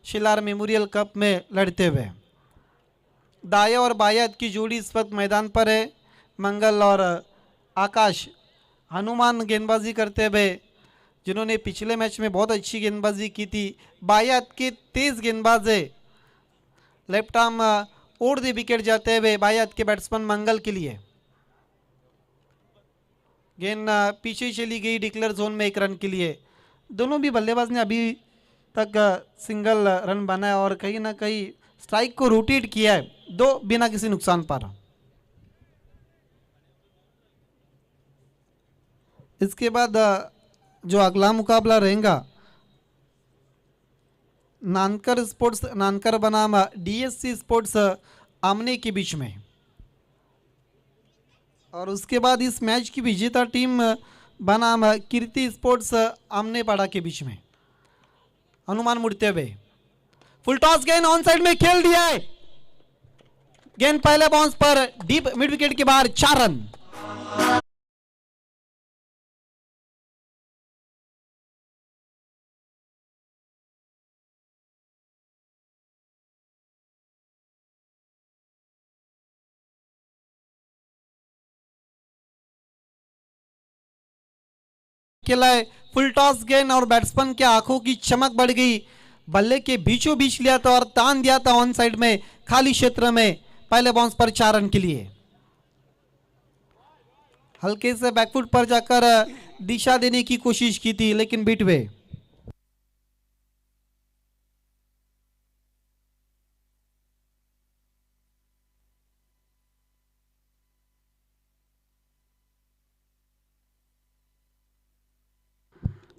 शिलार memorial cup में लड़ते हुए। दाया और बायात की जोड़ी इस वक्त मैदान पर है। मंगल और आकाश हनुमान गेंदबाजी करते हुए, जिन्होंने पिछले मैच में बहुत अच्छी गेंदबाजी की थी। बायात के तेज गेंदबाज है, लेफ्ट आर्म ओढ़ दे विकेट जाते हुए बायात के बैट्समैन मंगल के लिए। गेंद पीछे चली गई डिक्लेयर जोन में 1 रन के लिए। दोनों भी बल्लेबाज ने अभी तक सिंगल रन बनाया और कहीं ना कहीं स्ट्राइक को रोटेट किया है, 2 बिना किसी नुकसान पर। इसके बाद जो अगला मुकाबला रहेगा नानकर स्पोर्ट्स, नानकर बनाम डीएससी स्पोर्ट्स आमने के बीच में, और उसके बाद इस मैच की विजेता टीम बनाम कीर्ति स्पोर्ट्स आमने पाड़ा के बीच में। हनुमान मुड़ते हुए फुल टॉस, गेंद ऑन साइड में खेल दिया है। गेंद पहले बाउंस पर डीप मिड विकेट के बाहर, 4 रन। खेला है फुल टॉस गेंद और बैट्समैन के आंखों की चमक बढ़ गई। बल्ले के बीचों बीच लिया था और तान दिया था ऑन साइड में खाली क्षेत्र में, पहले बाउंस पर 4 रन के लिए। हल्के से बैकफुट पर जाकर दिशा देने की कोशिश की थी लेकिन बीट वे।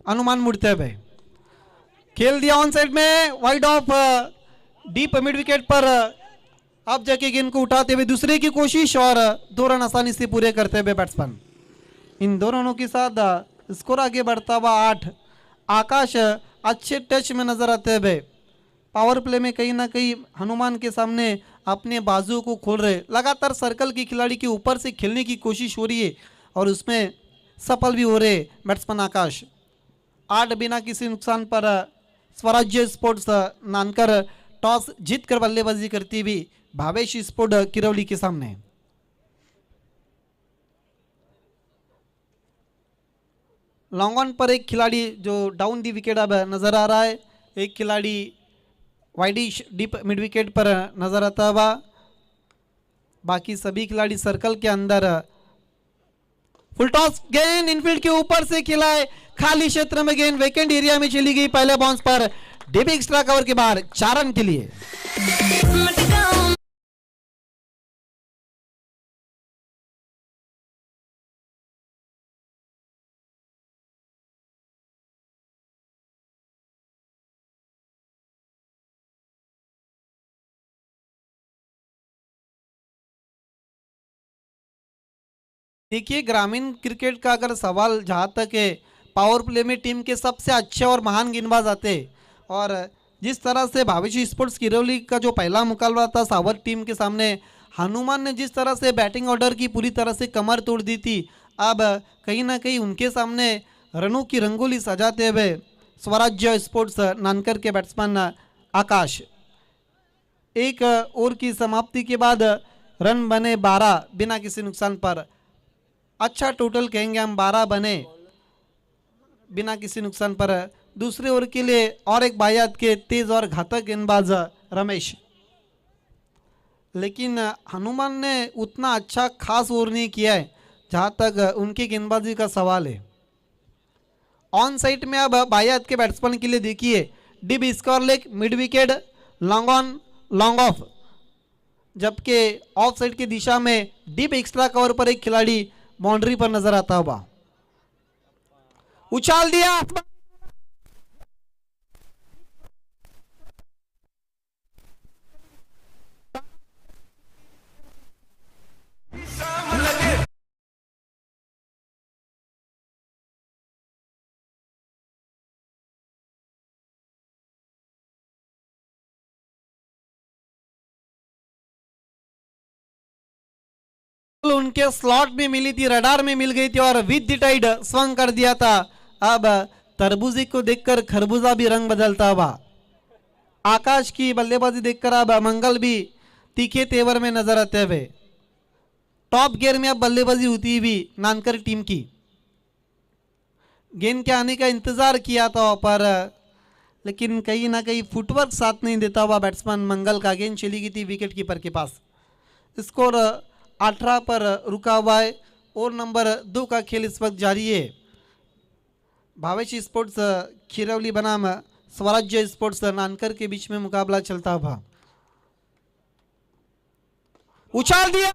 अनुमान मुड़ते हुए खेल दिया ऑन साइड में, wide of deep mid wicket पर। अब जाके गेंद को उठाते हुए दूसरे की कोशिश और 2 रन आसानी से पूरे करते हुए बैट्समैन। इन 2 रनों के साथ स्कोर आगे बढ़ता हुआ 8। आकाश अच्छे टच में नजर आते हुए पावर प्ले में कहीं ना कहीं हनुमान के सामने अपने बाजू को खोल रहे। लगातार सर्कल के खिलाड़ी के ऊपर से खेलने की कोशिश हो रही है और उसमें सफल भी हो रहे बैट्समैन आकाश। 8 बिना किसी नुकसान पर स्वराज्य स्पोर्ट्स नानकर टॉस जीतकर बल्लेबाजी करती हुई भावेश स्पोर्ट किरौली के सामने। लॉन्ग ऑन पर एक खिलाड़ी जो डाउन दी विकेट अब नजर आ रहा है, एक खिलाड़ी वाइडिश डीप मिड विकेट पर नजर आता हुआ, बाकी सभी खिलाड़ी सर्कल के अंदर। फुल टॉस गेंद इनफील्ड के ऊपर से खेला है, खाली क्षेत्र में गेंद वेकेंट एरिया में चली गई, पहले बाउंस पर डीप एक्स्ट्रा कवर के बाहर, 4 रन के लिए। देखिए, ग्रामीण क्रिकेट का अगर सवाल जहाँ तक है, पावर प्ले में टीम के सबसे अच्छे और महान गेंदबाज आते, और जिस तरह से भविष्य स्पोर्ट्स किरौली का जो पहला मुकाबला था सावर टीम के सामने, हनुमान ने जिस तरह से बैटिंग ऑर्डर की पूरी तरह से कमर तोड़ दी थी, अब कहीं ना कहीं उनके सामने रनों की रंगोली सजाते हुए स्वराज्य स्पोर्ट्स नानकर के बैट्समैन आकाश। 1 ओवर की समाप्ति के बाद रन बने 12 बिना किसी नुकसान पर। अच्छा टोटल कहेंगे हम, 12 बने बिना किसी नुकसान पर। दूसरे ओवर के लिए और एक बायात के तेज और घातक गेंदबाज रमेश, लेकिन हनुमान ने उतना अच्छा खास ओवर नहीं किया है जहां तक उनकी गेंदबाजी का सवाल है। ऑन साइड में अब बायात के बैट्समैन के लिए देखिए, deep square leg, mid wicket, long on, long off, जबकि ऑफ साइड की दिशा में डीप एक्स्ट्रा कवर पर एक खिलाड़ी बाउंड्री पर नजर आता हुआ। उछाल दिया, उनके स्लॉट में मिली थी, रडार में मिल गई थी और विद द टाइड स्वंग कर दिया था। अब तरबूजी को देखकर खरबूजा भी रंग बदलता हुआ। आकाश की बल्लेबाजी देखकर अब मंगल भी तीखे तेवर में नजर आते हुए टॉप गियर में अब बल्लेबाजी होती हुई नानकर टीम की। गेंद के आने का इंतजार किया था पर लेकिन कहीं ना कहीं फुटवर्क साथ नहीं देता हुआ बैट्समैन मंगल का गेंद चली गई थी विकेट कीपर के पास। स्कोर 18 पर रुका हुआ है और नंबर 2 का खेल इस वक्त जारी है। भावेश स्पोर्ट्स खिरवली बनाम स्वराज्य स्पोर्ट्स नानकर के बीच में मुकाबला चलता हुआ। उछाल दिया,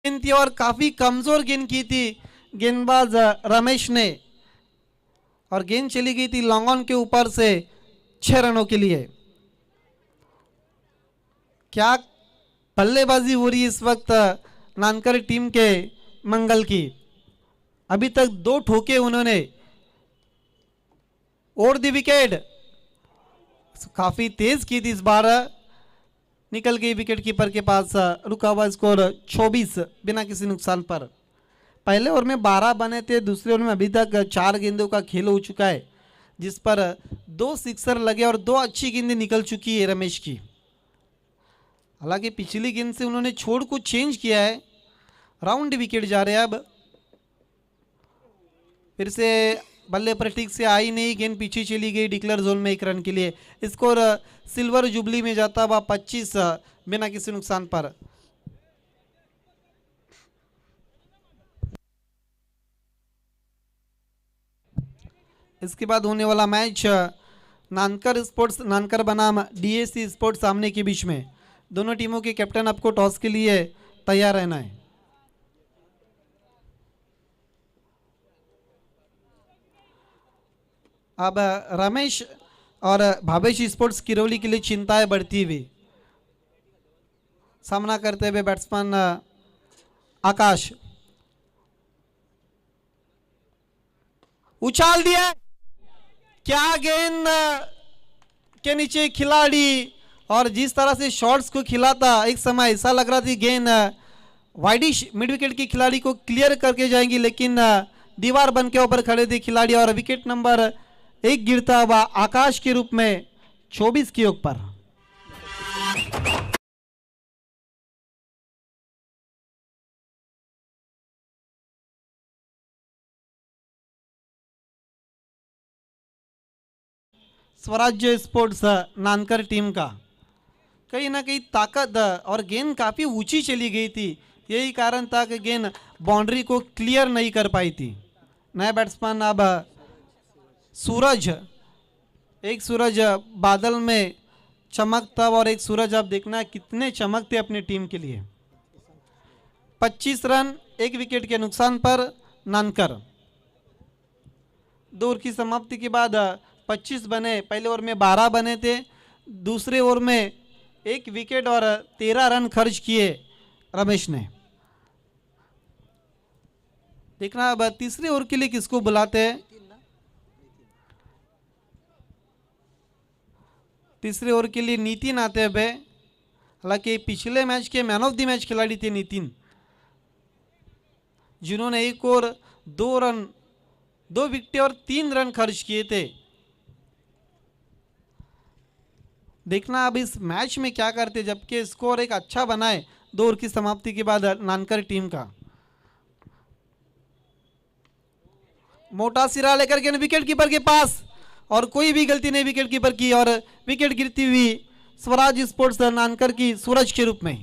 गेंद थी और काफी कमजोर गेंद की थी गेंदबाज रमेश ने और गेंद चली गई थी लॉन्ग ऑन के ऊपर से 6 रनों के लिए। क्या बल्लेबाजी हो रही है इस वक्त नानकर टीम के मंगल की। अभी तक 2 ठोके उन्होंने और दी विकेट काफी तेज की थी इस बार निकल गई विकेट कीपर के पास। रुका हुआ स्कोर 24 बिना किसी नुकसान पर। पहले ओवर में 12 बने थे, दूसरे ओवर में अभी तक 4 गेंदों का खेल हो चुका है जिस पर 2 सिक्सर लगे और 2 अच्छी गेंदें निकल चुकी है रमेश की। हालांकि पिछली गेंद से उन्होंने छोड़ को चेंज किया है। राउंड विकेट जा रहे हैं अब। फिर से बल्ले पर ठीक से आई नहीं, गेंद पीछे चली गई डिक्लेयर जोन में 1 रन के लिए। स्कोर सिल्वर जुबली में जाता हुआ 25 बिना किसी नुकसान पर। इसके बाद होने वाला मैच नानकर स्पोर्ट्स नानकर बनाम डीएससी स्पोर्ट्स सामने के बीच में। दोनों टीमों के कैप्टन आपको टॉस के लिए तैयार रहना है। अब रमेश और भावेश स्पोर्ट्स किरौली के लिए चिंताएं बढ़ती हुई सामना करते हुए बैट्समैन आकाश उछाल दिया, क्या गेंद के नीचे खिलाड़ी और जिस तरह से शॉट्स को खिलाता एक समय ऐसा लग रहा था गेंद वाइडिश मिड विकेट की खिलाड़ी को क्लियर करके जाएंगी, लेकिन दीवार बन के ऊपर खड़े थे खिलाड़ी और विकेट नंबर 1 गिरता हुआ आकाश के रूप में 24 के ऊपर। स्वराज्य स्पोर्ट्स नानकर टीम का कहीं ना कहीं ताकत और गेंद काफी ऊंची चली गई थी, यही कारण था कि गेंद बाउंड्री को क्लियर नहीं कर पाई थी। नया बैट्समैन अब सूरज, एक सूरज बादल में चमकता और एक सूरज आप देखना कितने चमकते अपनी टीम के लिए। 25 रन 1 विकेट के नुकसान पर नानकर। 2 ओवर की समाप्ति के बाद 25 बने, पहले ओवर में 12 बने थे, दूसरे ओवर में 1 विकेट और 13 रन खर्च किए रमेश ने। देखना अब तीसरे ओवर के लिए किसको बुलाते हैं। तीसरे ओवर के लिए नितिन आते हुए, हालांकि पिछले मैच के मैन ऑफ द मैच खिलाड़ी थे नितिन, जिन्होंने 1 ओवर 2 रन 2 विकेट और 3 रन खर्च किए थे। देखना अब इस मैच में क्या करते, जबकि स्कोर एक अच्छा बना है 2 ओवर की समाप्ति के बाद नानकर टीम का। मोटा सिरा लेकर के विकेट कीपर के पास और कोई भी गलती नहीं विकेट कीपर की और विकेट गिरती हुई स्वराज स्पोर्ट्स नानकर की सूरज के रूप में।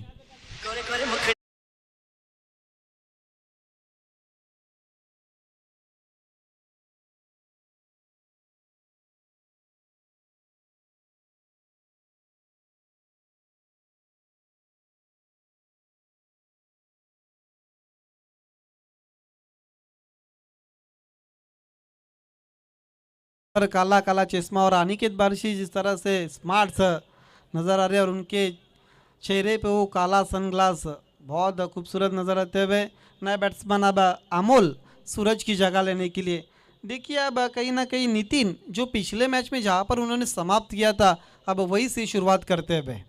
पर काला काला चश्मा और अनिकेत बारिशी जिस तरह से स्मार्ट नज़र आ रहे हैं और उनके चेहरे पे वो काला सनग्लास बहुत खूबसूरत नज़र आते हुए नए बैट्समैन अब अमोल सूरज की जगह लेने के लिए। देखिए अब कहीं ना कहीं नितिन जो पिछले मैच में जहाँ पर उन्होंने समाप्त किया था अब वही से शुरुआत करते हुए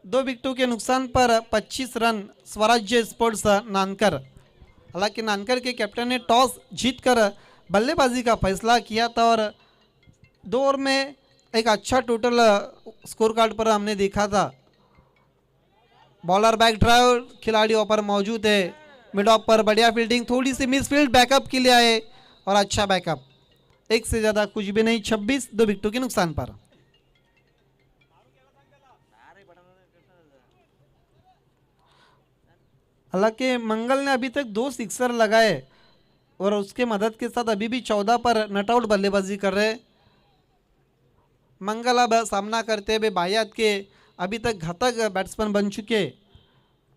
2 विकेटों के नुकसान पर 25 रन स्वराज्य स्पोर्ट्स नानकर। हालांकि नानकर के कैप्टन ने टॉस जीतकर बल्लेबाजी का फैसला किया था और 2 ओवर में एक अच्छा टोटल स्कोर कार्ड पर हमने देखा था। बॉलर बैक ड्राइव खिलाड़ी ऊपर मौजूद है, मिड ऑफ पर बढ़िया फील्डिंग, थोड़ी सी मिसफील्ड बैकअप के लिए आए और अच्छा बैकअप, एक से ज़्यादा कुछ भी नहीं। 26 2 विकेटों के नुकसान पर। हालांकि मंगल ने अभी तक 2 सिक्सर लगाए और उसके मदद के साथ अभी भी 14 पर नट आउट बल्लेबाजी कर रहे। मंगल अब सामना करते हुए बायात के अभी तक घातक बैट्समैन बन चुके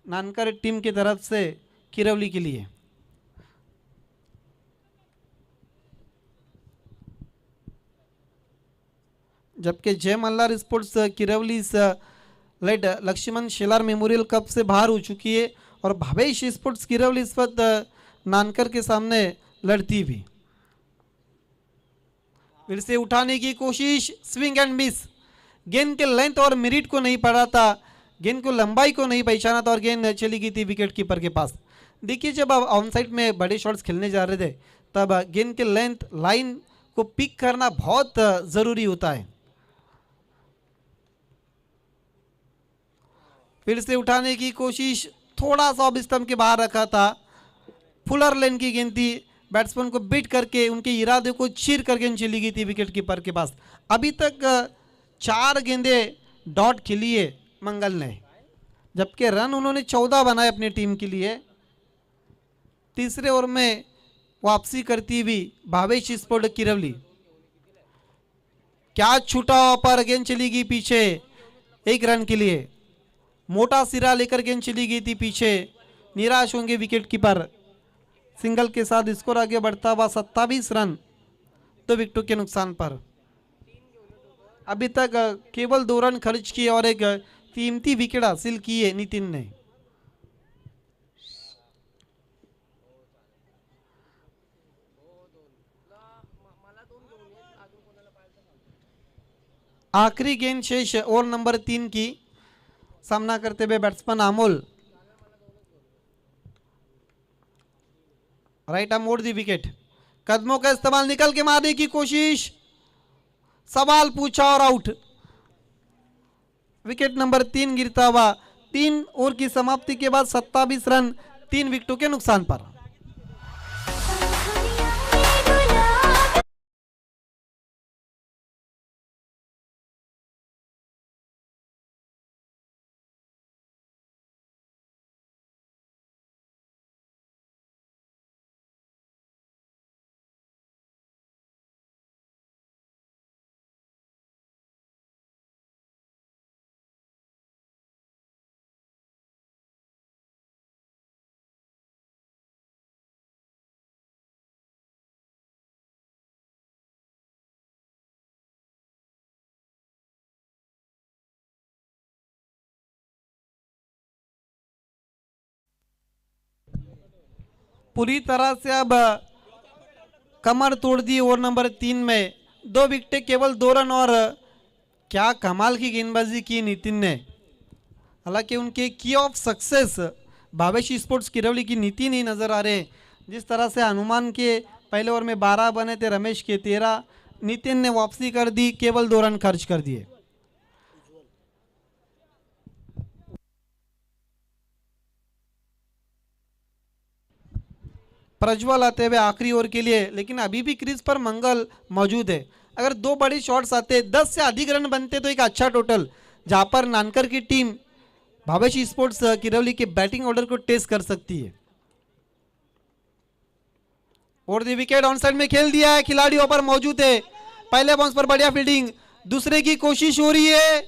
नानकर टीम की तरफ से किरवली के लिए। जबकि Jai Malhar sports Kirwali late Laxman Shelar memorial cup से बाहर हो चुकी है और भावेश स्पोर्ट्स किरवली इस वक्त नानकर के सामने लड़ती भी। फिर से उठाने की कोशिश, स्विंग एंड मिस। गेंद के लेंथ और मेरिट को नहीं पढ़ा था, गेंद को लंबाई को नहीं पहचाना था और गेंद चली गई थी विकेट कीपर के पास। देखिए जब आप ऑन साइड में बड़े शॉट्स खेलने जा रहे थे तब गेंद के लेंथ लाइन को पिक करना बहुत ज़रूरी होता है। फिर से उठाने की कोशिश, थोड़ा सा ऑफ स्टंप के बाहर रखा था, फुलर लेन की गेंद थी, बैट्समैन को बीट करके उनके इरादे को चीर कर गेंद चली गई थी विकेट कीपर के पास। अभी तक 4 गेंदें डॉट खेली है मंगल ने, जबकि रन उन्होंने 14 बनाए अपनी टीम के लिए। तीसरे ओवर में वापसी करती हुई भावेश स्पोर्ट्स किरवली, क्या छूटा पर गेंद चली गई पीछे 1 रन के लिए, मोटा सिरा लेकर गेंद चली गई थी पीछे, निराश होंगे विकेट कीपर। सिंगल के साथ स्कोर आगे बढ़ता हुआ 27 रन 2 विकेटों के नुकसान पर। अभी तक केवल 2 रन खर्च किए और एक कीमती विकेट हासिल की है नितिन ने। आखिरी गेंद शेष ओवर नंबर 3 की, सामना करते हुए बैट्समैन अमोल, राइट आर्म मोड़ दी विकेट, कदमों का इस्तेमाल, निकल के मारने की कोशिश, सवाल पूछा और आउट। विकेट नंबर 3 गिरता हुआ। 3 ओवर की समाप्ति के बाद 27 रन 3 विकेटों के नुकसान पर। पूरी तरह से अब कमर तोड़ दी ओवर नंबर 3 में। 2 विकेटें केवल 2 रन और क्या कमाल की गेंदबाजी की नितिन ने। हालांकि उनके की ऑफ सक्सेस भावेश स्पोर्ट्स किरवली की नितिन ही नजर आ रहे। जिस तरह से हनुमान के पहले ओवर में 12 बने थे, रमेश के 13, नितिन ने वापसी कर दी, केवल 2 रन खर्च कर दिए। प्रज्वल आते हुए आखिरी ओवर के लिए, लेकिन अभी भी क्रीज पर मंगल मौजूद है। अगर 2 बड़े शॉट्स आते, 10 से अधिक रन बनते तो एक अच्छा टोटल, जहां पर नानकर की टीम भावेश स्पोर्ट्स किरवली के बैटिंग ऑर्डर को टेस्ट कर सकती है। और दी विकेट ऑन साइड में खेल दिया है, खिलाड़ी ऊपर मौजूद है, पहले बाउंस पर बढ़िया फील्डिंग, दूसरे की कोशिश हो रही है,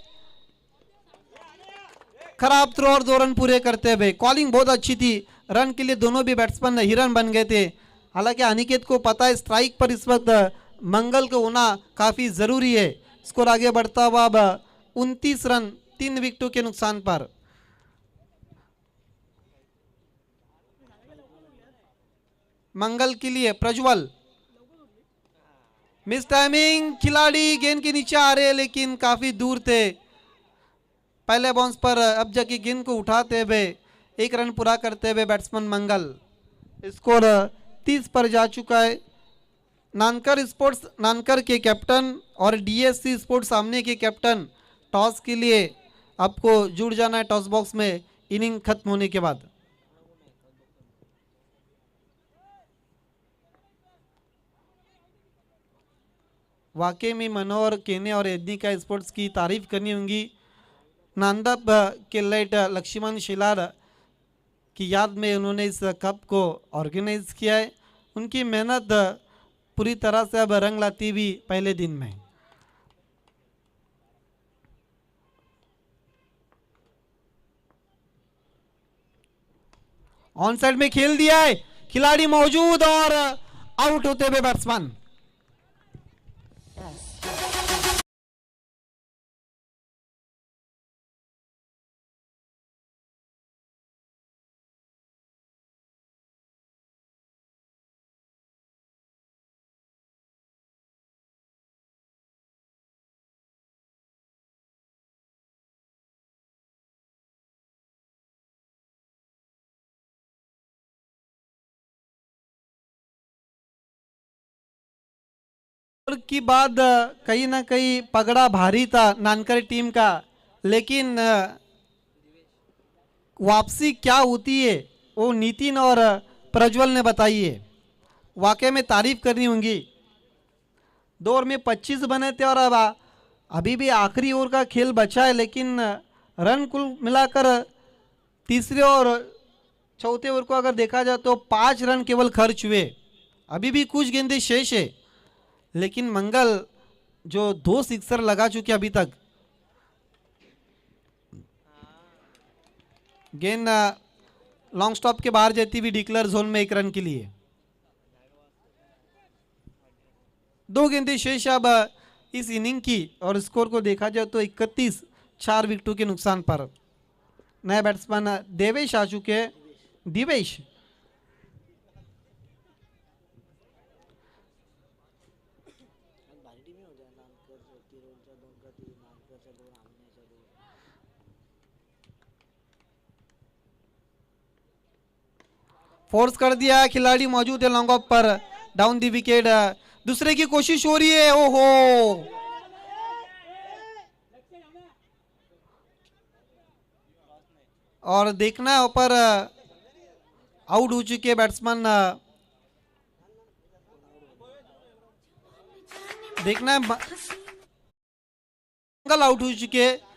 खराब थ्रो और 2 रन पूरे करते हुए। कॉलिंग बहुत अच्छी थी, रन के लिए दोनों भी बैट्समैन हिरन बन गए थे। हालांकि अनिकेत को पता है स्ट्राइक पर इस वक्त मंगल को होना काफ़ी ज़रूरी है। स्कोर आगे बढ़ता हुआ अब 29 रन 3 विकेटों के नुकसान पर। मंगल के लिए प्रज्वल, मिस टाइमिंग, खिलाड़ी गेंद के नीचे आ रहे लेकिन काफ़ी दूर थे। पहले बाउंस पर अब जाके गेंद को उठाते हुए 1 रन पूरा करते हुए बैट्समैन मंगल। स्कोर 30 पर जा चुका है। नानकर स्पोर्ट्स नानकर के कैप्टन और डीएससी स्पोर्ट्स सामने के कैप्टन टॉस के लिए आपको जुड़ जाना है टॉस बॉक्स में इनिंग खत्म होने के बाद। वाकई में मनोहर केने और एदनिका स्पोर्ट्स की तारीफ करनी होगी। नांदप के लेट लक्ष्मण शिलार की याद में उन्होंने इस कप को ऑर्गेनाइज किया है। उनकी मेहनत पूरी तरह से अब रंग लाती हुई पहले दिन में। ऑन साइड में खेल दिया है, खिलाड़ी मौजूद और आउट होते हुए बैट्समैन। की बाद कहीं ना कहीं पगड़ा भारी था नानकर टीम का, लेकिन वापसी क्या होती है वो नितिन और प्रज्वल ने बताई है। वाकई में तारीफ करनी होगी। 2 ओवर में 25 बने थे और अब अभी भी आखिरी ओवर का खेल बचा है, लेकिन रन कुल मिलाकर तीसरे और चौथे ओवर को अगर देखा जाए तो 5 रन केवल खर्च हुए। अभी भी कुछ गेंदें शेष है, लेकिन मंगल जो 2 सिक्सर लगा चुके अभी तक। गेंद लॉन्ग स्टॉप के बाहर जाती हुई डिक्लेयर जोन में 1 रन के लिए। 2 गेंदें शेष अब इस इनिंग की और स्कोर को देखा जाए तो 31 4 विकेटों के नुकसान पर। नए बैट्समैन देवेश आ चुके हैं। दिवेश फोर्स कर दिया, खिलाड़ी मौजूद है लॉन्ग ऑफ पर, डाउन दी विकेट। दूसरे की कोशिश हो रही है, ओहो और देखना है ऊपर आउट हो चुके बैट्समैन। देखना है मंगल आउट हो चुके।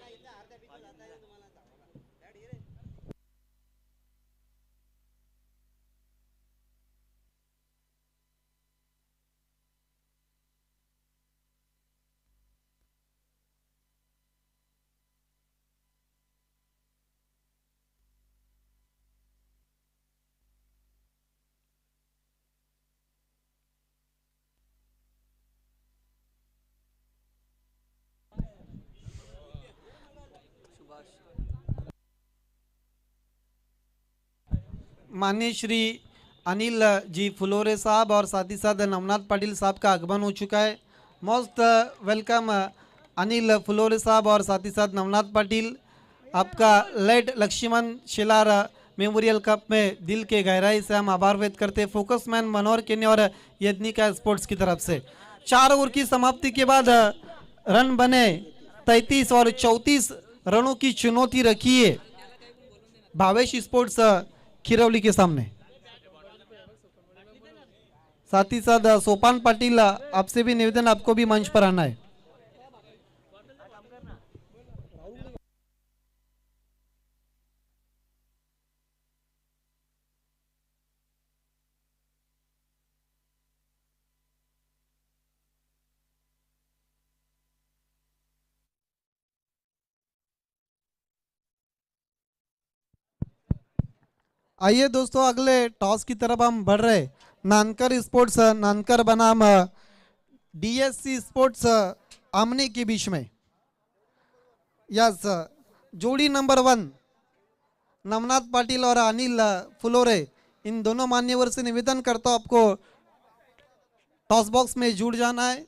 माननीय श्री अनिल जी फुलोरे साहब और साथ ही साथ नवनाथ पाटिल साहब का आगमन हो चुका है। मोस्ट वेलकम अनिल फुलोरे साहब और साथ ही साथ नवनाथ पाटिल। आपका late Laxman Shelar memorial cup में दिल के गहराई से हम आभार व्यक्त करते हैं फोकस मैन मनोहर केने और यदनिका स्पोर्ट्स की तरफ से। 4 ओवर की समाप्ति के बाद रन बने 33 और 34 रनों की चुनौती रखी है भावेश स्पोर्ट्स खिरौली के सामने। साथ ही साथ सोपान पाटिल आपसे भी निवेदन, आपको भी मंच पर आना है। आइए दोस्तों, अगले टॉस की तरफ हम बढ़ रहे। नानकर स्पोर्ट्स नानकर बनाम डीएससी स्पोर्ट्स आमने के बीच में। यस, जोड़ी नंबर 1 नवनाथ पाटिल और अनिल फुलोरे, इन दोनों मान्यवर से निवेदन करता हूं आपको टॉस बॉक्स में जुड़ जाना है।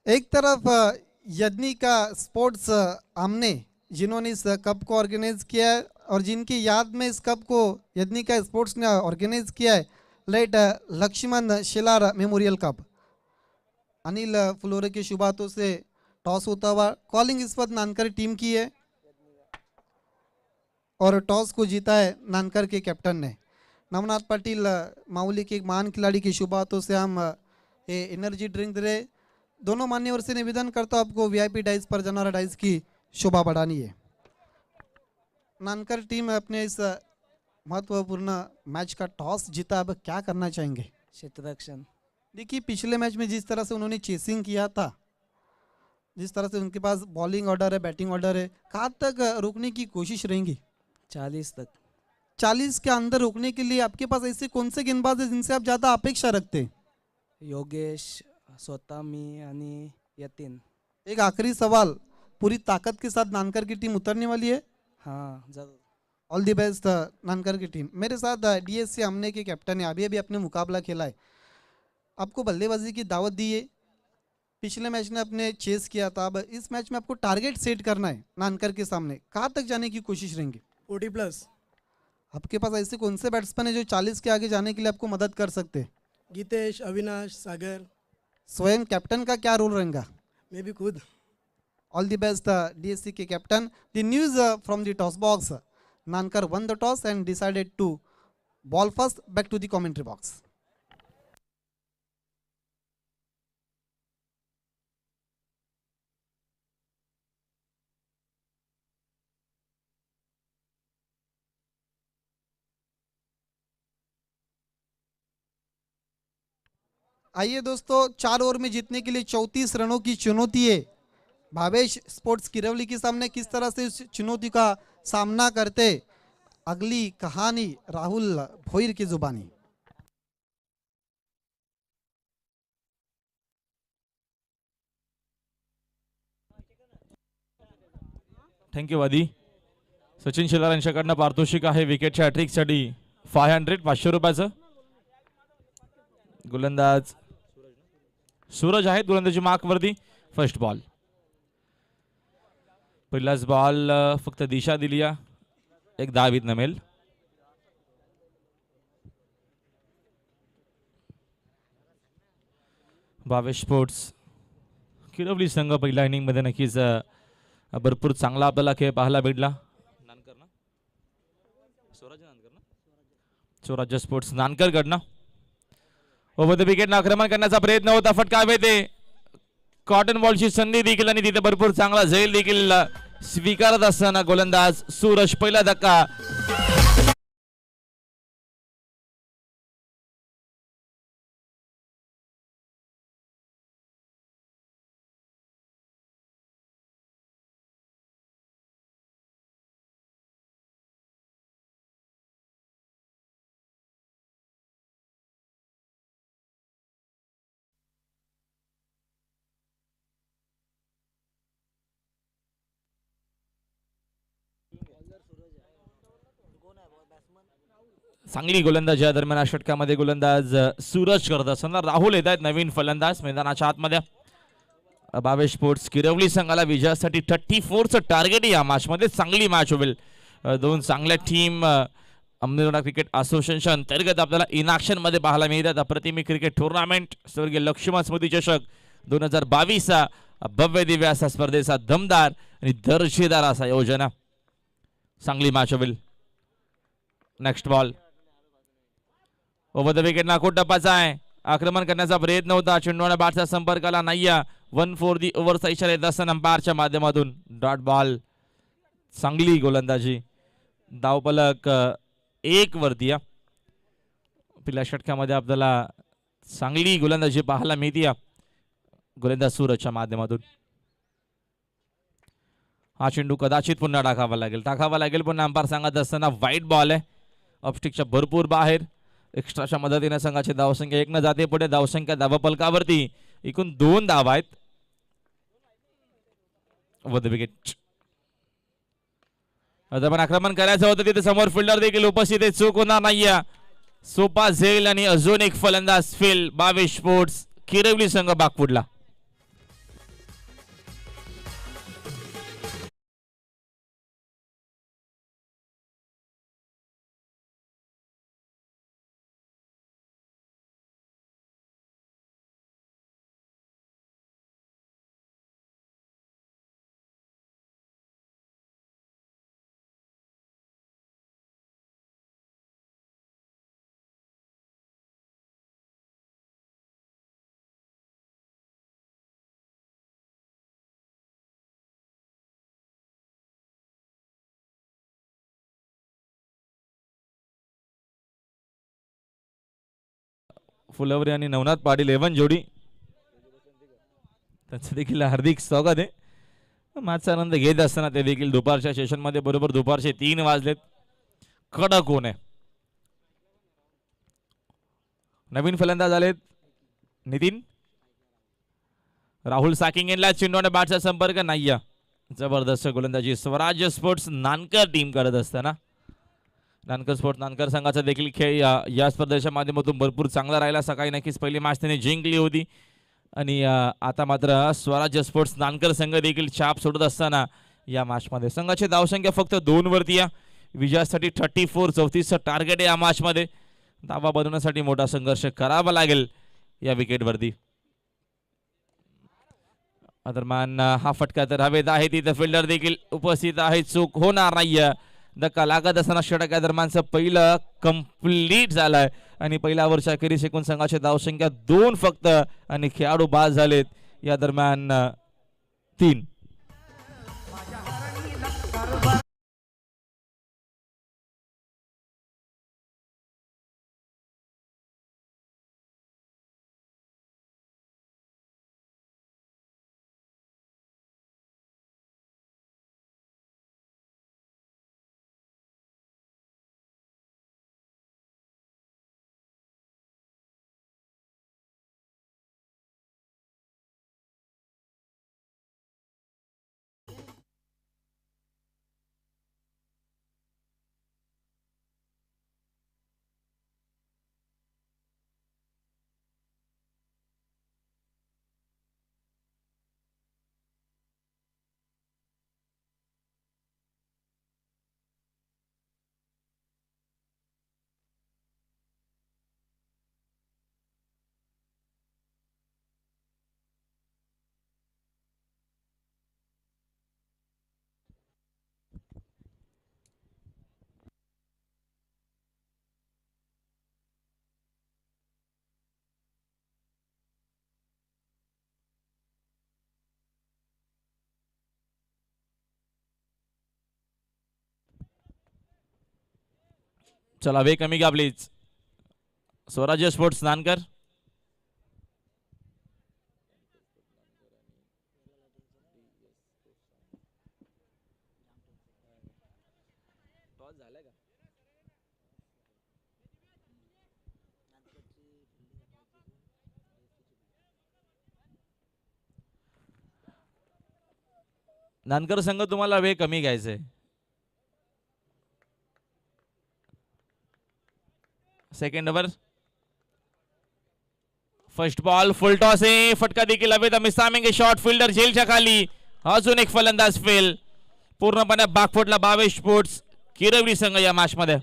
एक तरफ यज्ञिका स्पोर्ट्स आमने, जिन्होंने इस कप को ऑर्गेनाइज किया है और जिनकी याद में इस कप को यज्ञिका स्पोर्ट्स ने ऑर्गेनाइज किया है, late Laxman Shelar memorial cup. Anil Phulore के शुभ हाथों से टॉस होता हुआ, कॉलिंग इस वक्त नानकर टीम की है और टॉस को जीता है नानकर के कैप्टन ने। नवनाथ पाटिल माउली के एक महान खिलाड़ी की शुभ हाथों से हम ये एनर्जी ड्रिंक दे रहे। दोनों मान्यवर से निवेदन करता हूं आपको वीआईपी डाइस पर जनरल डाइस की शोभा बढ़ानी है। नानकर टीम अपने इस महत्वपूर्ण मैच का टॉस जीता, अब क्या करना चाहेंगे? क्षेत्ररक्षण। देखिए, पिछले मैच में जिस तरह से उन्होंने चेसिंग किया था, जिस तरह से उनके पास बॉलिंग ऑर्डर है, बैटिंग ऑर्डर है, कहाँ तक रोकने की कोशिश रहेंगी? 40 तक। 40 के अंदर रोकने के लिए आपके पास ऐसे कौन से गेंदबाज है जिनसे आप ज़्यादा अपेक्षा रखते हैं? योगेश, स्वतः मी आणि यतीन। एक आखिरी सवाल, पूरी ताकत के साथ नानकर की टीम उतरने वाली है? हाँ जरूर। ऑल दी बेस्ट नानकर की टीम। मेरे साथ डीएससी हमने के कैप्टन है, अभी अभी अपने मुकाबला खेला है, आपको बल्लेबाजी की दावत दी है। पिछले मैच ने अपने चेस किया था, अब इस मैच में आपको टारगेट सेट करना है नानकर के सामने। कहाँ तक जाने की कोशिश रहेंगे? 40+। आपके पास ऐसे कौन से बैट्समैन है जो 40 के आगे जाने के लिए आपको मदद कर सकते हैं? गीतेश, अविनाश, सागर। स्वयं कैप्टन का क्या रोल रहेगा? मैं भी खुद। ऑल द बेस्ट डीएससी के captain. The news from the toss box, Nankar won the toss and decided to bowl first. Back to the commentary box. आइए दोस्तों, 4 ओवर में जीतने के लिए 34 रनों की चुनौती है भावेश स्पोर्ट्स किरवली के सामने। किस तरह से इस चुनौती का सामना करते, अगली कहानी राहुल भोईर की जुबानी। थँक्यू वादी. सचिन शिलार यांच्याकडनं पारितोषिक आहे विकेटच्या हॅट्रिकसाठी 500 500 रुपयाचं. गोलंदाज सूरज आहेत गोलंदाजी मार्कवरती. फर्स्ट बॉल, पहिलाच बॉल फक्त दिशा दिली, एक धावीत नमेल. भावेश स्पोर्ट्स किरवली संघ पहिल्या इनिंग मध्ये नक्कीच भरपूर चांगला आपल्याला खेळ पाहायला भेटला. स्वराज्य स्पोर्ट्स नानकर कडनं ओव्हर द विकेट आक्रमण करण्याचा प्रयत्न होता. फटका येते, कॉटन बॉलची संधी देखील आणि तिथे भरपूर चांगला झेल देखील स्वीकारत असताना गोलंदाज सूरज. पहिला धक्का. चांगली गोलंदाजी या दरम्यान षटकामध्ये गोलंदाज सूरज करत असताना राहुल येत आहेत नवीन फलंदाज मैदानाच्या आतमध्ये. भावेश स्पोर्ट्स किरवली संघाला विजयासाठी 34चं टार्गेट या मॅच मध्ये. चांगली मॅच होईल. दोन चांगल्या टीम अमनेरा क्रिकेट असोसिएशन अंतर्गत आपल्याला इन ॲक्शन मध्ये पाहायला मिळतात. अप्रतिम क्रिकेट टुर्नामेंट स्वर्गीय लक्ष्मण स्मृती चषक 2022 भव्य दिव्य असा स्पर्धेचा दमदार आणि दर्जेदार असा आयोजन. चांगली मॅच होईल. Next ball, over the wicket नाकोट टप्पाचा आहे. आक्रमण करण्याचा प्रयत्न होता, चेंडूने बॅटचा संपर्क आला नाही. 1 फॉर दी ओव्हरचा इशारा येत असताना अंपायरच्या माध्यमातून डॉट बॉल. चांगली गोलंदाजी, धावफलक 1 वरती. पहिल्या षटकामध्ये आपल्याला चांगली गोलंदाजी पाहायला मिळते. गोलंदाज सूरजच्या माध्यमातून. हा चेंडू कदाचित पुन्हा टाकावा लागेल पुन्हा अंपायर सांगत असताना वाईट बॉल आहे. ऑफस्टिकच्या भरपूर बाहेर. एक्स्ट्राच्या मदतीने संघाची धावसंख्या 1 न जाते पुढे. धावसंख्या धावफलकावरती एकूण 2 धावा आहेत. व द विकेट. आता पण आक्रमण करायचं होतं तिथे समोर फिल्डर देखील उपस्थित आहे. चूक होणार नाहीये. सोपा झेल आणि अजून एक फलंदाज फेल. 22 स्पोर्ट्स किरवली संघ बागपुडला. फुलवरे आणि नवनाथ पाटील 11 जोडी त्यांचं देखील हार्दिक स्वागत आहे. मॅचचा आनंद घेत असताना ते देखील दुपारच्या सेशन मध्ये बरोबर दुपारचे 3 वाजलेत. कडक कोण आहे. नवीन फलंदाज आलेत. नितीन राहुल साकिंगेनला चेंडूने बॅटचा संपर्क नाही. जबरदस्त गोलंदाजी स्वराज्य स्पोर्ट्स नानकर टीम करत असताना नानकर स्पोर्ट्स नानकर संघाचा देखील खेळ या स्पर्धेच्या माध्यमातून भरपूर चांगला राहिला. सकाळी नक्कीच पहिली मॅच त्याने जिंकली होती आणि आता मात्र स्वराज्य स्पोर्ट्स नानकर संघ देखील छाप सोडत असताना या मॅचमध्ये संघाची धावसंख्या फक्त 2 वरती आहे. विजयासाठी 34-34 टार्गेट आहे या मॅचमध्ये. धावा बनवण्यासाठी मोठा संघर्ष करावा लागेल या विकेटवरती. दरम्यान हा फटका तर हवेत आहे. तिथे फिल्डर देखील उपस्थित आहे. चूक होणार नाहीये. धक्का लागत असताना षटका दरम्यानचं पहिलं कंप्लीट झालंय आणि पहिल्या ओव्हरच्या अखेरीस एकूण संघाची धावसंख्या 2 फक्त आणि खेळाडू बाद झालेत. या दरम्यान 3. चला वे कमी घ्या प्लीज. स्वराज्य स्पोर्ट्स नानकर नानकर संघ तुम्हाला वे कमी घ्यायचंय. Second over first ball full toss आहे. फटका देखील हवेत. मिसामिंग शॉट फिल्डर झेलच्या खाली. अजून एक फलंदाज फेल. पूर्णपणे बागफोडला 22 स्पोर्ट्स किरवली संघ या मॅच मध्ये.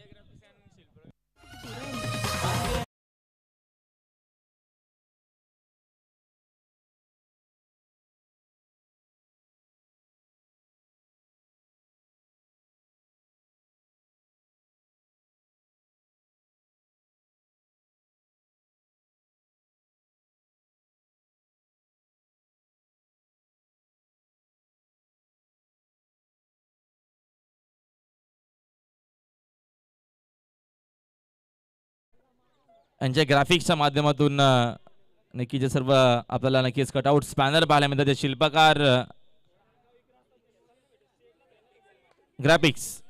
यांच्या ग्राफिक्सच्या माध्यमातून नक्कीच हे सर्व आपल्याला नक्कीच कटआउट स्पॅनर पाहायला मिळतात. ते शिल्पकार ग्राफिक्स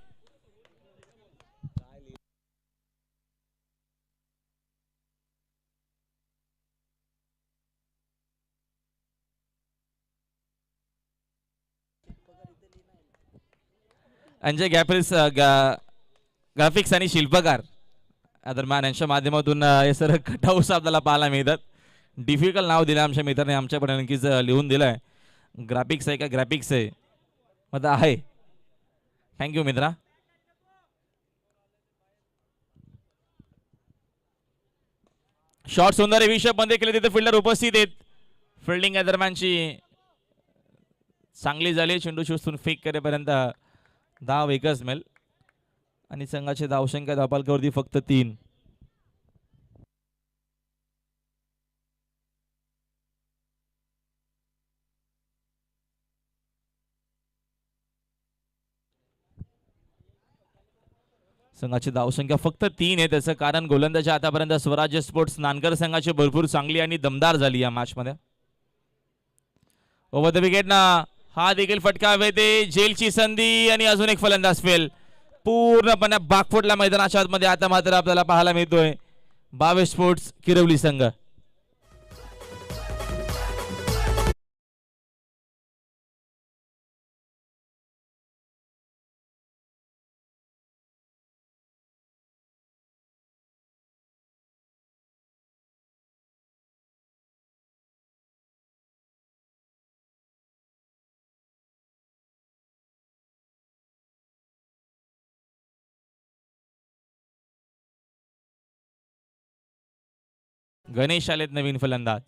अंजय ग्राफिक्स आणि शिल्पकार या दरम्यान यांच्या माध्यमातून हे सर्व कटआउट्स आपल्याला पाहायला मिळतात. डिफिकल्ट नाव दिलं आमच्या मित्राने, आमच्याकडे नक्कीच लिहून दिलंय. ग्राफिक्स आहे का ग्राफिक्स आहे मग आहे. थँक्यू मित्रा. शॉट सुंदर विषय मध्ये केले तिथे फिल्डर उपस्थित आहेत. फिल्डिंग या दरम्यानची चांगली झाली. चेंडू शोधून फेक करेपर्यंत धाव एकच मिळेल आणि संघाचे धावसंख्या धावपालकावरती फक्त 3. संघाची धावसंख्या फक्त 3 आहे. त्याचं कारण गोलंदाजी आतापर्यंत स्वराज्य स्पोर्ट्स नानकर संघाची भरपूर चांगली आणि दमदार झाली या मॅच मध्ये. ओव्हर द विकेट ना हा देखील फटका येते. जेलची संधी आणि अजून एक फलंदाज फेल. पूर्णपणे बागफुटला मैदानाच्या आतमध्ये आता मात्र आपल्याला पाहायला मिळतोय 22 स्पोर्ट्स किरवली संघ. गणेश आलेत नवीन फलंदाज.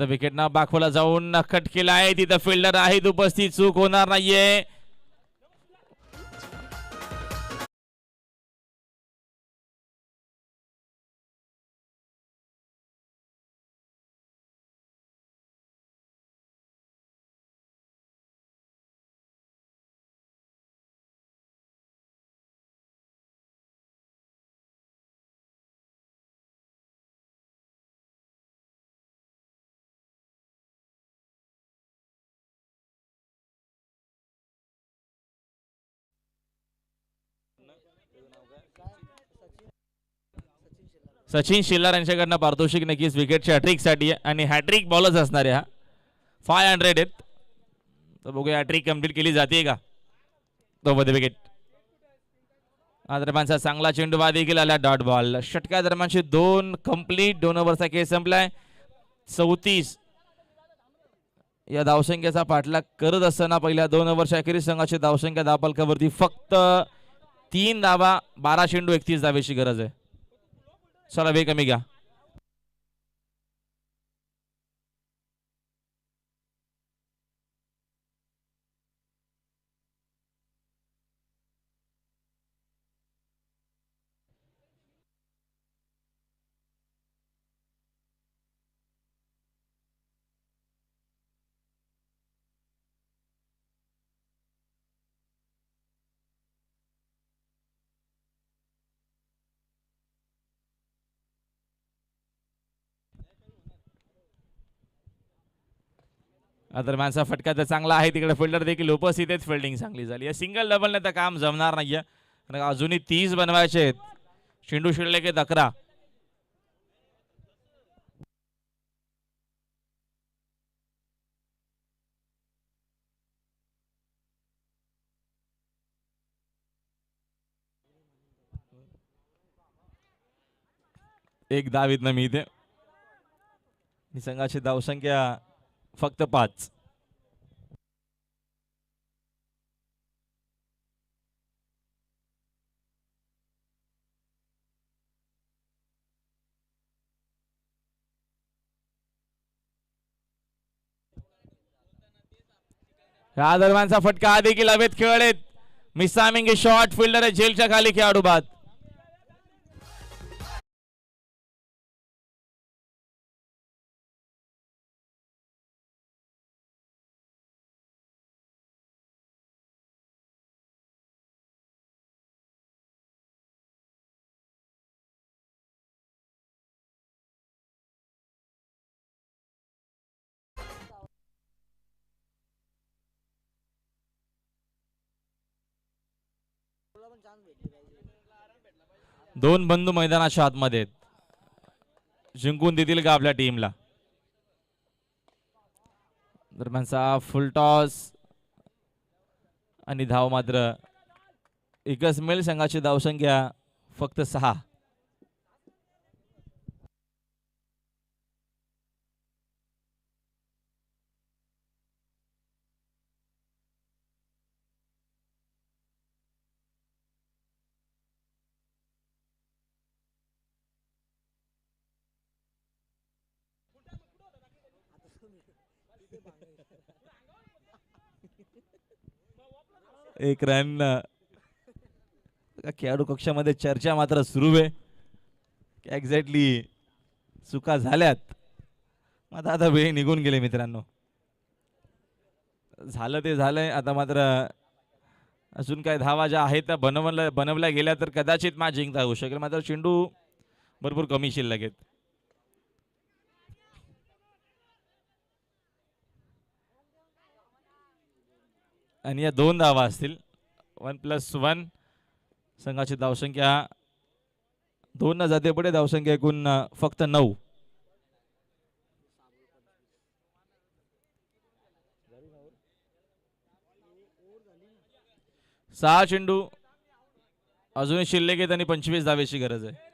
विकेट ना बाखोला जाऊन कट केला आहे. तिथं फिल्डर आहेत उपस्थित, चूक होणार नाहीये. सचिन शिल्लर यांच्याकडनं पारितोषिक नक्कीच विकेटच्या हॅट्रिक साठी आणि हॅट्रिक बॉलच असणार आहे. हा 500 आहेत तर बघूया हॅट्रिक कंप्लीट केली जाते का. तो मध्ये विकेट दरम्यानचा चांगला चेंडू बाद देखील आला. Dot ball. षटका दरम्यानचे 2 कंप्लीट. 2 ओव्हरचा खेळ संपलाय. 34 या धावसंख्येचा पाठलाग करत असताना पहिल्या 2 ओव्हरच्या अखेरीस संघाची धावसंख्या धावपालकावरती फक्त 3 धावा. 12 चेंडू 31 धावेची गरज आहे. चला वेग कमी घ्या. दरम्यानचा फटका तर चांगला आहे. तिकडे फिल्डर देखील उपस्थित आहेत. फिल्डिंग चांगली झाली. या सिंगल डबलने तर काम जमणार नाहीये. अजूनही 30 बनवायचे आहेत. चेंडू शिल्लक आहेत 11. एक धाव इथनं मिळते. संघाची धावसंख्या फक्त 5. या दरम्यानचा फटका देखील हवेत खेळलेत. मिसामिंग शॉट. फिल्डर जेलच्या खाली खेळाडू बाद. दोन बंधू मैदानाच्या आतमध्ये आहेत. जिंकून देतील का आपल्या टीमला. दरम्यानचा फुल टॉस आणि धाव मात्र एकच मिळेल. संघाची धावसंख्या फक्त 6. एक रन. खेळाडू कक्षामध्ये चर्चा मात्र सुरू आहे. एक्झॅक्टली चुका झाल्यात. आता वेळ निघून गेले मित्रांनो. झालं ते झालंय. आता मात्र अजून काय धावा ज्या आहेत त्या बनवल्या गेल्या तर कदाचित मॅच जिंकता होऊ शकेल. मात्र चेंडू भरपूर कमी शिल्लक आहेत. आणि या 2 धावा असतील. 1+1. संघाची धावसंख्या 2 न जाते पुढे. धावसंख्या एकूण फक्त 9. सहा चेंडू अजूनही शिल्लक आहेत आणि 25 धावेची गरज आहे.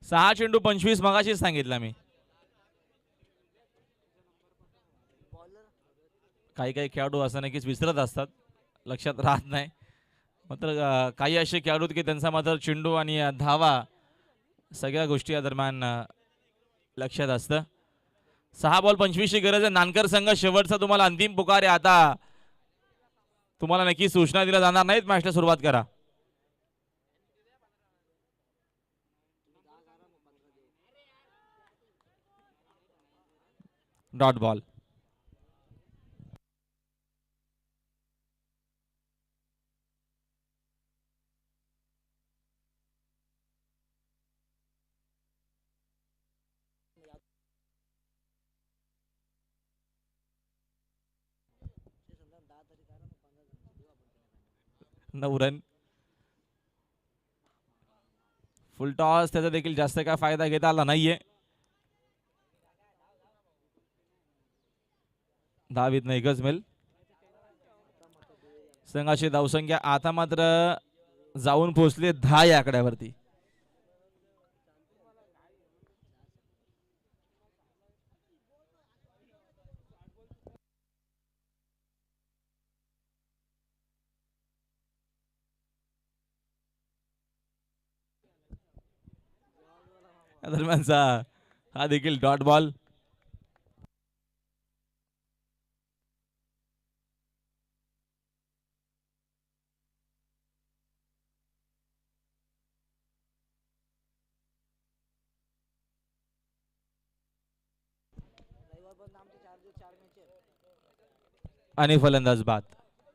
सहा चेंडू 25 मगाशीच सांगितलं मी. काही काही खेळाडू असं नक्कीच विसरत असतात, लक्षात राहत नाही. मात्र काही असे खेळाडू की त्यांचा मात्र चेंडू आणि धावा सगळ्या गोष्टी या दरम्यान लक्षात असतं. 6 बॉल 25 ची गरज आहे. नानकर संघ शेवटचा तुम्हाला अंतिम पुकार आहे. आता तुम्हाला नक्की सूचना दिल्या जाणार नाहीत. मॅचला सुरुवात करा. Dot ball. नऊ रन. फुल टॉस त्याचा देखील जास्त काय फायदा घेता आला नाहीये. धावीत नाही गजमेल. संघाची धावसंख्या आता मात्र जाऊन पोहोचले 10 या आकड्यावरती. दरम्यानचा हा देखील डॉट बॉल. आणि फलंदाज बाद.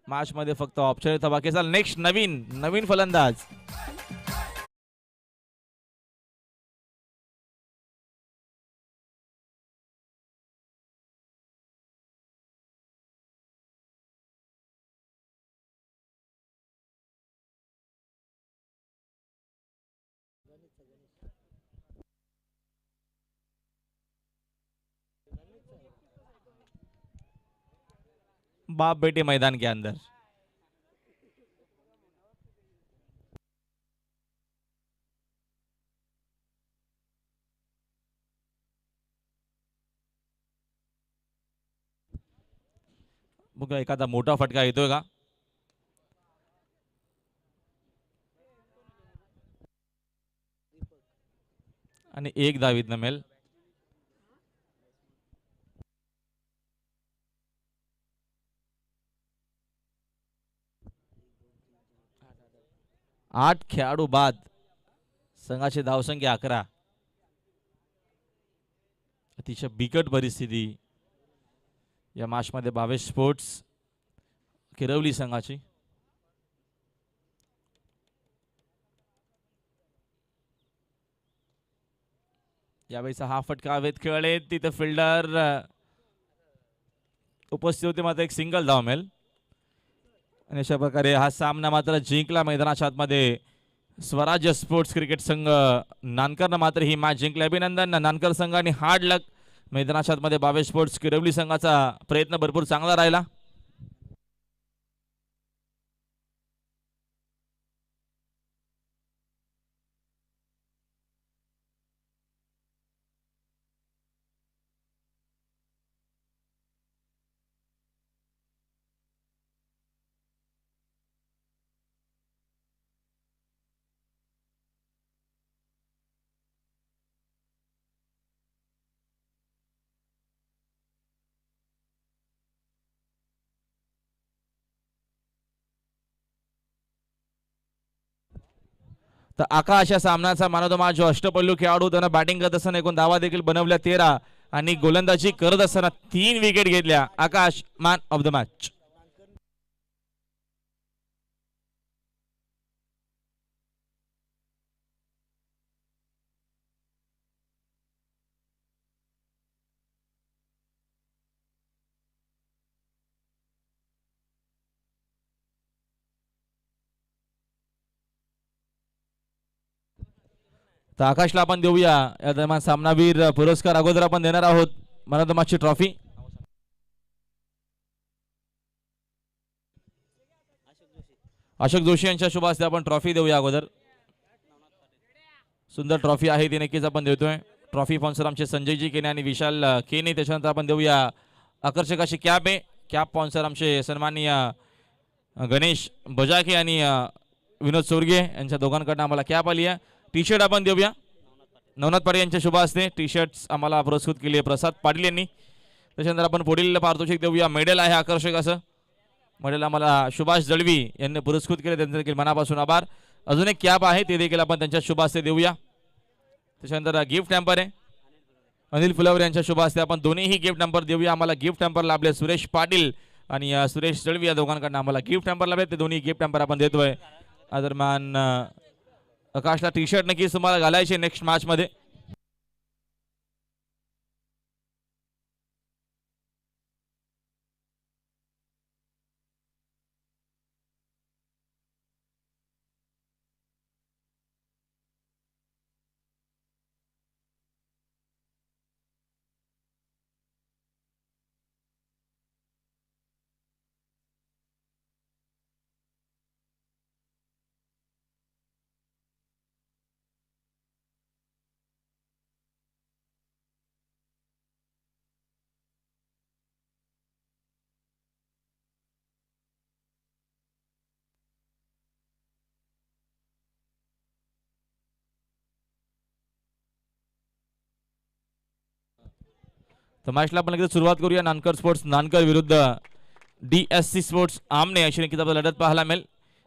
मॅच मध्ये फक्त ऑप्शन बाकी. नेक्स्ट नवीन फलंदाज. बाप बेटे मैदान के अंदर. बघा एखादा मोठा फटका येतोय का. आणि एक धावीत नमेल. आठ खेळाडू बाद. संघाची धावसंख्या 11. अतिशय बिकट परिस्थिती या मॅचमध्ये भावेश स्पोर्ट्स किरवली संघाची. यावेळीचा हा फटका हवेत खेळले, तिथे फिल्डर उपस्थित होते, मात्र एक सिंगल धाव मिळेल. आणि अशा प्रकारे हा सामना मात्र जिंकला मैदानाच्या आतमध्ये स्वराज्य स्पोर्ट्स क्रिकेट संघ नानकरनं मात्र ही मॅच जिंकली. अभिनंदन नानकर संघ आणि हार्ड लक मैदानाच्या आतमध्ये भावेश स्पोर्ट्स किरवली संघाचा प्रयत्न भरपूर चांगला राहिला. तर आकाश या सामन्याचा मॅन ऑफ द मॅच जो अष्टपैलू खेळाडू, त्यानं बॅटिंग करत असताना एकूण धावा देखील बनवल्या 13 आणि गोलंदाजी करत असताना 3 विकेट घेतल्या. आकाश मॅन ऑफ द मॅच. तर आकाशला आपण देऊया या दरम्यान सामनावीर पुरस्कार. अगोदर आपण देणार आहोत मॅन ऑफ द मॅचची ट्रॉफी. अशोक जोशी यांच्या शुभ हस्ते आपण ट्रॉफी देऊया. अगोदर सुंदर ट्रॉफी आहे ती नक्कीच आपण देतोय. ट्रॉफी स्पॉन्सर आमचे संजयजी केने आणि विशाल केने. त्याच्यानंतर आपण देऊया आकर्षक अशी कॅप आहे. कॅप स्पॉन्सर आमचे सन्माननीय गणेश बजाके आणि विनोद सोरगे यांच्या दोघांकडनं आम्हाला कॅप आली आहे. टी शर्ट आपण देऊया नवनाथ पाटील यांच्या शुभ हस्ते. टी शर्ट्स आम्हाला पुरस्कृत केली आहे प्रसाद पाटील यांनी. त्याच्यानंतर आपण पुढील पारितोषिक देऊया. मेडल आहे आकर्षक असं. मेडल आम्हाला सुभाष जळवी यांनी पुरस्कृत केले, त्यांचे देखील मनापासून आभार. अजून एक कॅप आहे ते देखील आपण त्यांच्या शुभ हस्ते देऊया. त्याच्यानंतर गिफ्ट हॅम्पर आहे अनिल फुलावर यांच्या शुभ हस्ते. आपण दोन्हीही गिफ्ट हॅम्पर देऊया. आम्हाला गिफ्ट हॅम्पर लाभले सुरेश पाटील आणि सुरेश जळवी या दोघांकडनं आम्हाला गिफ्ट हॅम्पर लाभले. ते दोन्ही गिफ्ट हॅम्पर आपण देतोय. दरम्यान आकाशला टी शर्ट नक्कीच तुम्हाला घालायचे नेक्स्ट मॅच मध्ये. तर मॅचला आपण लगेच सुरुवात करूया. नानकर स्पोर्ट्स नानकर विरुद्ध DSC स्पोर्ट्स आमने अशी नक्कीच आपल्याला लढत पाहायला मिळेल.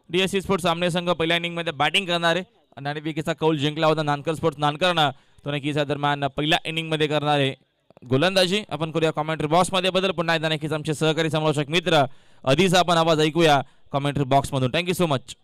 DSC स्पोर्ट्स आमने संघ पहिल्या इनिंग मध्ये बॅटिंग करणार आहे. नाणेफेकीचा कौल जिंकला होता नानकर स्पोर्ट्स नानकरनं. तो नक्कीच या दरम्यान पहिल्या इनिंग मध्ये करणार आहे गोलंदाजी. आपण करूया कॉमेंट्री बॉक्स मध्ये बदल. पुन्हा एकदा नक्कीच आमचे सहकारी समालोचक मित्र आधीच आपण आवाज ऐकूया कॉमेंट्री बॉक्स मधून. Thank you so much.